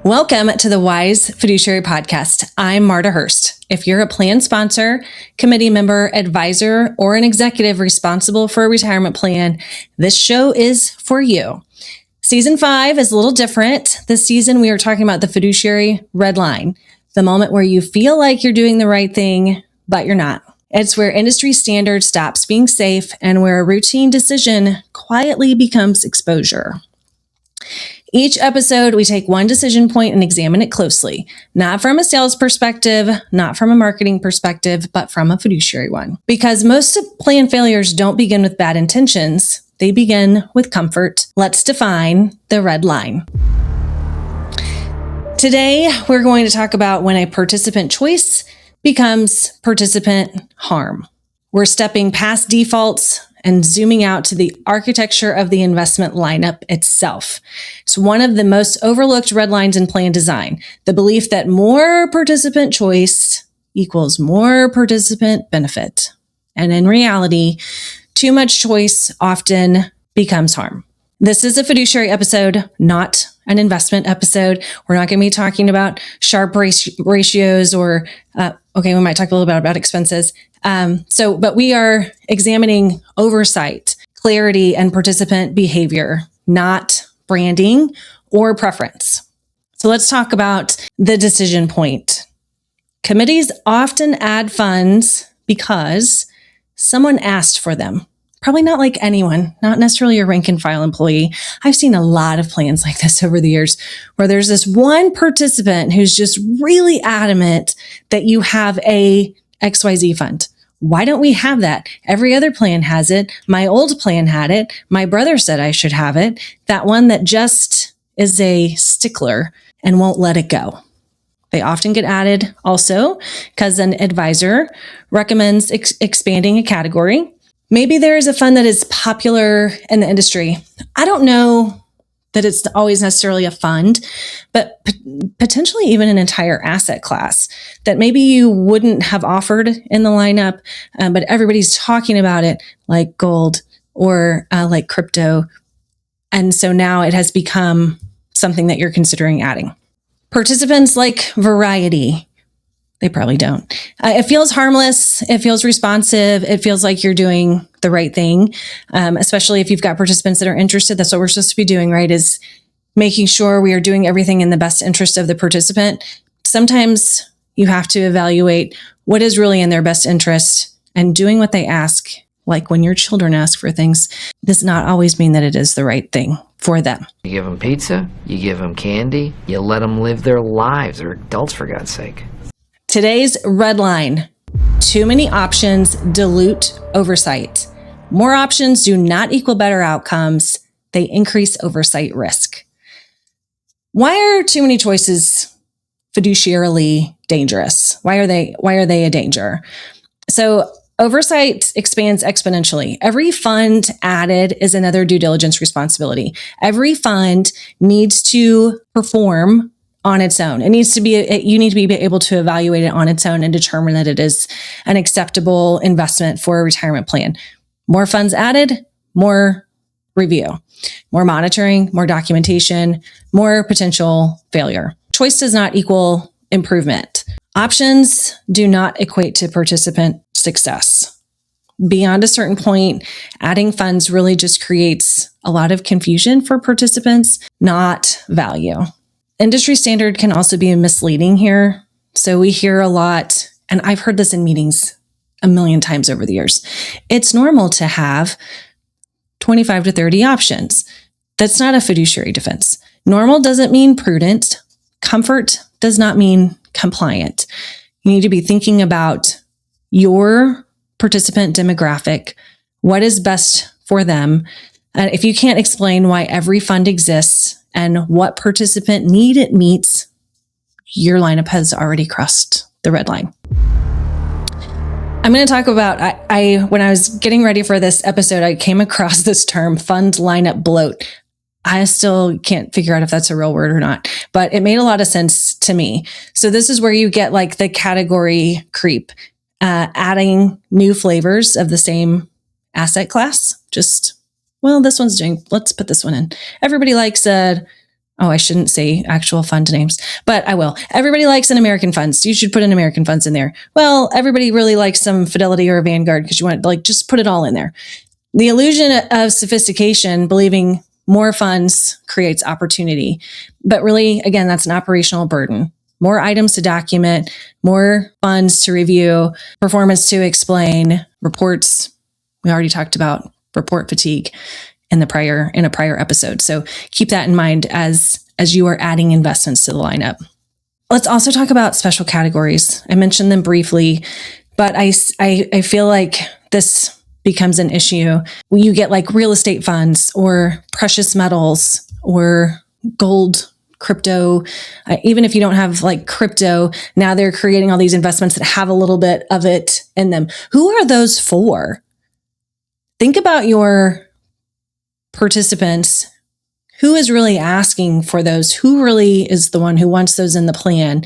Welcome to the Wise Fiduciary Podcast. I'm Marta Hurst. If you're a plan sponsor, committee member, advisor, or an executive responsible for a retirement plan, this show is for you. Season 5 is a little different. This season, we are talking about the fiduciary red line, the moment where you feel like you're doing the right thing, but you're not. It's where industry standard stops being safe and where a routine decision quietly becomes exposure. Each episode, we take one decision point and examine it closely, not from a sales perspective, not from a marketing perspective, but from a fiduciary one. Because most plan failures don't begin with bad intentions, they begin with comfort. Let's define the red line. Today, we're going to talk about when a participant choice becomes participant harm. We're stepping past defaults and zooming out to the architecture of the investment lineup itself. It's one of the most overlooked red lines in plan design, the belief that more participant choice equals more participant benefit. And in reality, too much choice often becomes harm. This is a fiduciary episode, not an investment episode. We're not going to be talking about Sharpe ratios or, we might talk a little bit about expenses. But we are examining oversight, clarity, and participant behavior, not branding or preference. So let's talk about the decision point. Committees often add funds because someone asked for them. Probably not like anyone, not necessarily a rank and file employee. I've seen a lot of plans like this over the years where there's this one participant who's just really adamant that you have a XYZ fund. Why don't we have that? Every other plan has it. My old plan had it. My brother said I should have it. That one that just is a stickler and won't let it go. They often get added also because an advisor recommends expanding a category. Maybe there is a fund that is popular in the industry. I don't know that it's always necessarily a fund, but potentially even an entire asset class that maybe you wouldn't have offered in the lineup, but everybody's talking about it, like gold or like crypto. And so now it has become something that you're considering adding. Participants like variety. They probably don't. It feels harmless. It feels responsive. It feels like you're doing the right thing, especially if you've got participants that are interested. That's what we're supposed to be doing, right? Is making sure we are doing everything in the best interest of the participant. Sometimes you have to evaluate what is really in their best interest, and doing what they ask, like when your children ask for things, does not always mean that it is the right thing for them. You give them pizza, you give them candy, you let them live their lives. They're adults, for God's sake. Today's red line: too many options dilute oversight. More options do not equal better outcomes. They increase oversight risk. Why are too many choices fiduciarily dangerous? Why are they a danger? So oversight expands exponentially. Every fund added is another due diligence responsibility. Every fund needs to perform on its own. You need to be able to evaluate it on its own and determine that it is an acceptable investment for a retirement plan. More funds added, more review, more monitoring, more documentation, more potential failure. Choice does not equal improvement. Options do not equate to participant success. Beyond a certain point, adding funds really just creates a lot of confusion for participants, not value. Industry standard can also be misleading here. So we hear a lot, and I've heard this in meetings a million times over the years. It's normal to have 25 to 30 options. That's not a fiduciary defense. Normal doesn't mean prudent. Comfort does not mean compliant. You need to be thinking about your participant demographic, what is best for them. And if you can't explain why every fund exists and what participant need it meets, your lineup has already crossed the red line. I'm going to talk about, when I was getting ready for this episode, I came across this term, fund lineup bloat. I still can't figure out if that's a real word or not, but it made a lot of sense to me. So this is where you get like the category creep, adding new flavors of the same asset class. Just, well, this one's doing, let's put this one in. Everybody likes a I shouldn't say actual fund names, but I will. Everybody likes an American Funds. You should put an American Funds in there. Well, everybody really likes some Fidelity or Vanguard because you want to just put it all in there. The illusion of sophistication, believing more funds creates opportunity. But really, again, that's an operational burden. More items to document, more funds to review, performance to explain, reports. We already talked about report fatigue in a prior episode. So keep that in mind as you are adding investments to the lineup. Let's also talk about special categories. I mentioned them briefly, but I feel like this becomes an issue when you get like real estate funds or precious metals or gold, crypto. Even if you don't have like crypto, now they're creating all these investments that have a little bit of it in them. Who are those for? Think about your participants. Who is really asking for those? Who really is the one who wants those in the plan?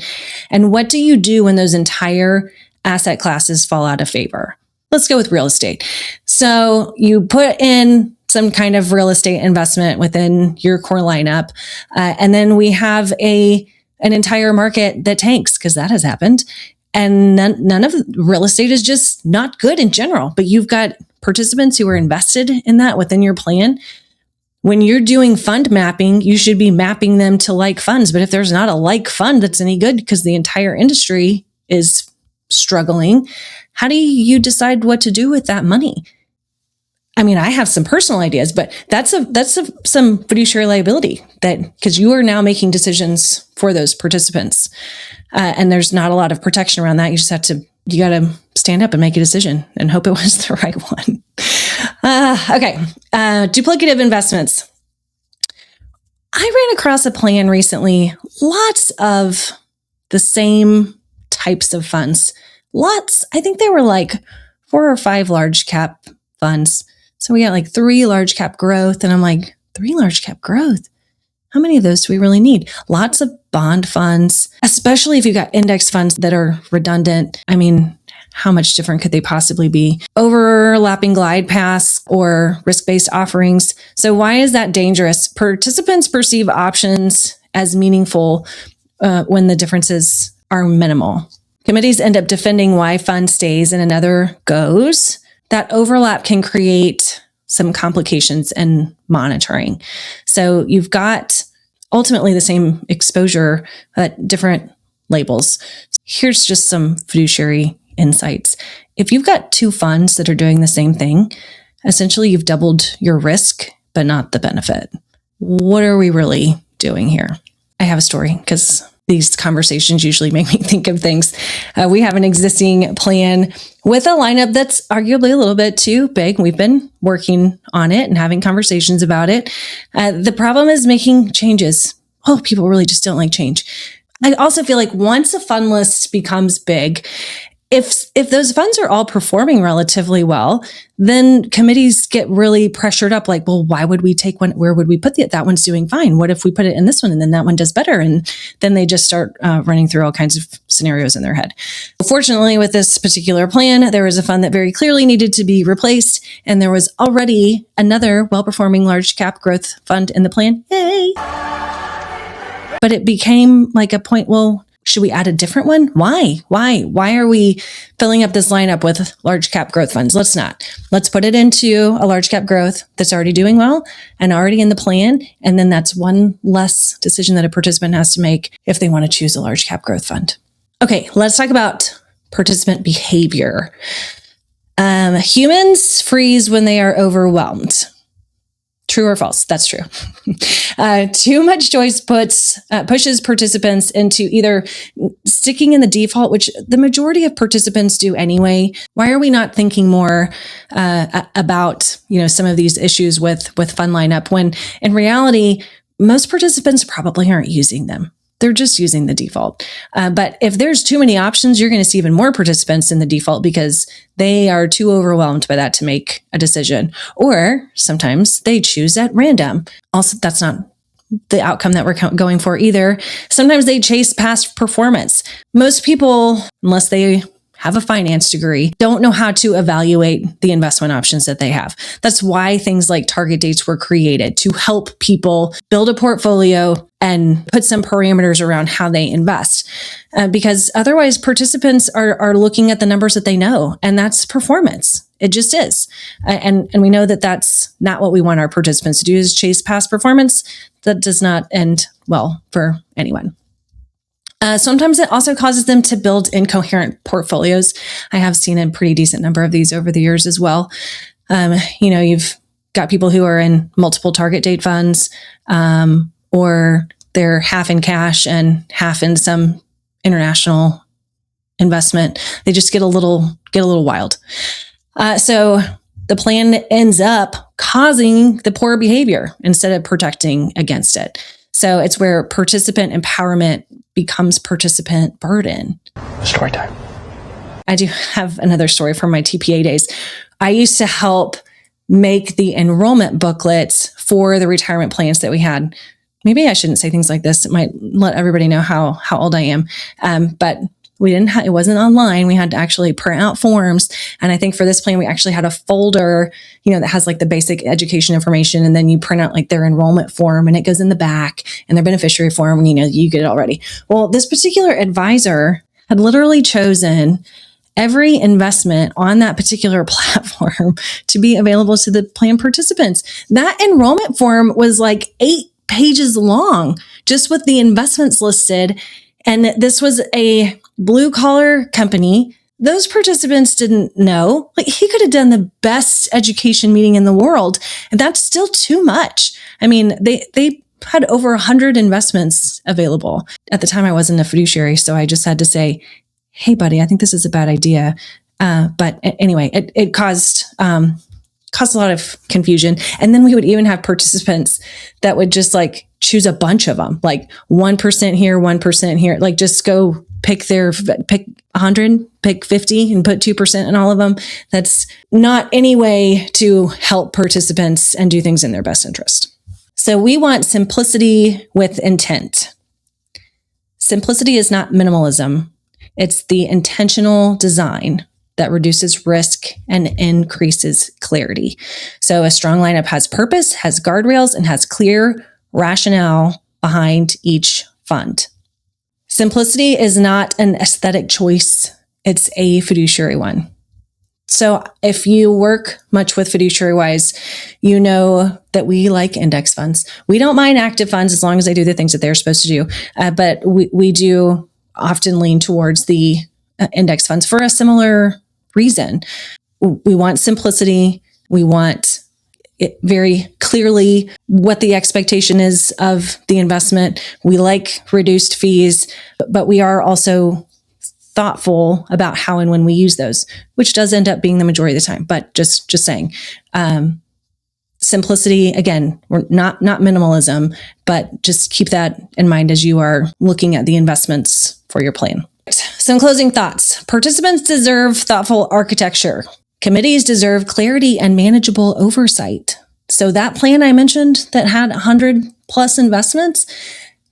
And what do you do when those entire asset classes fall out of favor? Let's go with real estate. So you put in some kind of real estate investment within your core lineup. And then we have an entire market that tanks, because that has happened. And none of real estate is just not good in general, but you've got participants who are invested in that within your plan. When you're doing fund mapping, you should be mapping them to like funds. But if there's not a like fund that's any good because the entire industry is struggling, how do you decide what to do with that money? I mean, I have some personal ideas, but that's some fiduciary liability, that because you are now making decisions for those participants, and there's not a lot of protection around that. You got to stand up and make a decision and hope it was the right one. Okay, duplicative investments. I ran across a plan recently. Lots of the same types of funds. I think there were like 4 or 5 large cap funds. So we got like 3 large cap growth. And I'm like, 3 large cap growth? How many of those do we really need? Lots of bond funds, especially if you've got index funds that are redundant. I mean, how much different could they possibly be? Overlapping glide paths or risk-based offerings. So why is that dangerous? Participants perceive options as meaningful when the differences are minimal. Committees end up defending why fund stays and another goes. That overlap can create some complications in monitoring. So you've got ultimately the same exposure, but different labels. Here's just some fiduciary insights. If you've got 2 funds that are doing the same thing, essentially you've doubled your risk, but not the benefit. What are we really doing here? I have a story because these conversations usually make me think of things. We have an existing plan with a lineup that's arguably a little bit too big. We've been working on it and having conversations about it. The problem is making changes. Oh, people really just don't like change. I also feel like once a fund list becomes big, if those funds are all performing relatively well, then committees get really pressured up. Like, well, why would we take one? Where would we put that one's doing fine? What if we put it in this one and then that one does better? And then they just start running through all kinds of scenarios in their head. Fortunately, with this particular plan, there was a fund that very clearly needed to be replaced. And there was already another well-performing large cap growth fund in the plan. Yay! But it became like a point, well, should we add a different one? Why? Why are we filling up this lineup with large cap growth funds? Let's not. Let's put it into a large cap growth that's already doing well and already in the plan. And then that's one less decision that a participant has to make if they want to choose a large cap growth fund. Okay, let's talk about participant behavior. Humans freeze when they are overwhelmed. True or false? That's true. Too much choice pushes participants into either sticking in the default, which the majority of participants do anyway. Why are we not thinking more about some of these issues with fund lineup when in reality most participants probably aren't using them? They're just using the default. But if there's too many options, you're going to see even more participants in the default because they are too overwhelmed by that to make a decision. Or sometimes they choose at random. Also, that's not the outcome that we're going for either. Sometimes they chase past performance. Most people, unless they have a finance degree, don't know how to evaluate the investment options that they have. That's why things like target dates were created, to help people build a portfolio and put some parameters around how they invest. Because otherwise participants are looking at the numbers that they know, and that's performance. It just is. And we know that that's not what we want our participants to do, is chase past performance. That does not end well for anyone. Sometimes it also causes them to build incoherent portfolios. I have seen a pretty decent number of these over the years as well. You've got people who are in multiple target date funds, or they're half in cash and half in some international investment. They just get a little wild. So the plan ends up causing the poor behavior instead of protecting against it. So it's where participant empowerment becomes participant burden. Story time. I do have another story from my TPA days. I used to help make the enrollment booklets for the retirement plans that we had. Maybe I shouldn't say things like this. It might let everybody know how old I am. But we didn't it wasn't online. We had to actually print out forms. And I think for this plan, we actually had a folder, that has like the basic education information. And then you print out like their enrollment form, and it goes in the back, and their beneficiary form, and you get it already. Well, this particular advisor had literally chosen every investment on that particular platform to be available to the plan participants. That enrollment form was like 8 pages long, just with the investments listed. And this was a blue collar company. Those participants didn't know. Like, he could have done the best education meeting in the world, and that's still too much. I mean, they had over 100 investments available. At the time, I wasn't a fiduciary, so I just had to say, hey, buddy, I think this is a bad idea. But anyway, it caused a lot of confusion. And then we would even have participants that would just like choose a bunch of them, like 1% here, 1% here, like just go pick 100, pick 50 and put 2% in all of them. That's not any way to help participants and do things in their best interest. So we want simplicity with intent. Simplicity is not minimalism. It's the intentional design that reduces risk and increases clarity. So a strong lineup has purpose, has guardrails, and has clear rationale behind each fund. Simplicity is not an aesthetic choice. It's a fiduciary one. So if you work much with Fiduciary Wise, you know that we like index funds. We don't mind active funds as long as they do the things that they're supposed to do. But we do often lean towards the index funds for a similar reason. We want simplicity. We want it very clearly what the expectation is of the investment. We like reduced fees, but we are also thoughtful about how and when we use those, which does end up being the majority of the time. But just saying, simplicity, again, we're not minimalism, but just keep that in mind as you are looking at the investments for your plan. Some closing thoughts. Participants deserve thoughtful architecture. Committees deserve clarity and manageable oversight. So that plan I mentioned that had 100 plus investments,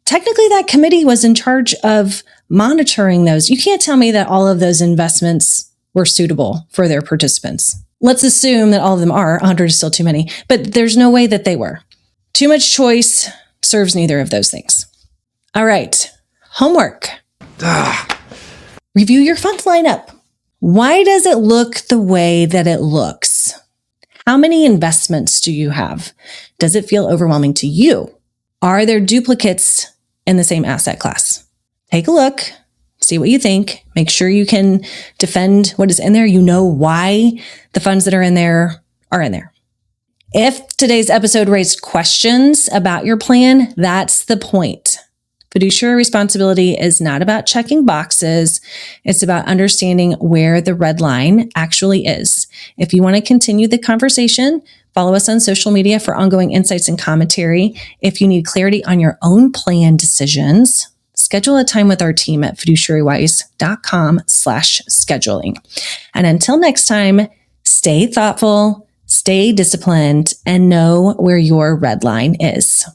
technically that committee was in charge of monitoring those. You can't tell me that all of those investments were suitable for their participants. Let's assume that all of them are. 100 is still too many, but there's no way that they were. Too much choice serves neither of those things. All right. Homework. Review your fund lineup. Why does it look the way that it looks? How many investments do you have? Does it feel overwhelming to you? Are there duplicates in the same asset class? Take a look, see what you think. Make sure you can defend what is in there. You know why the funds that are in there are in there. If today's episode raised questions about your plan, that's the point. Fiduciary responsibility is not about checking boxes. It's about understanding where the red line actually is. If you want to continue the conversation, follow us on social media for ongoing insights and commentary. If you need clarity on your own plan decisions, schedule a time with our team at fiduciarywise.com/scheduling. And until next time, stay thoughtful, stay disciplined, and know where your red line is.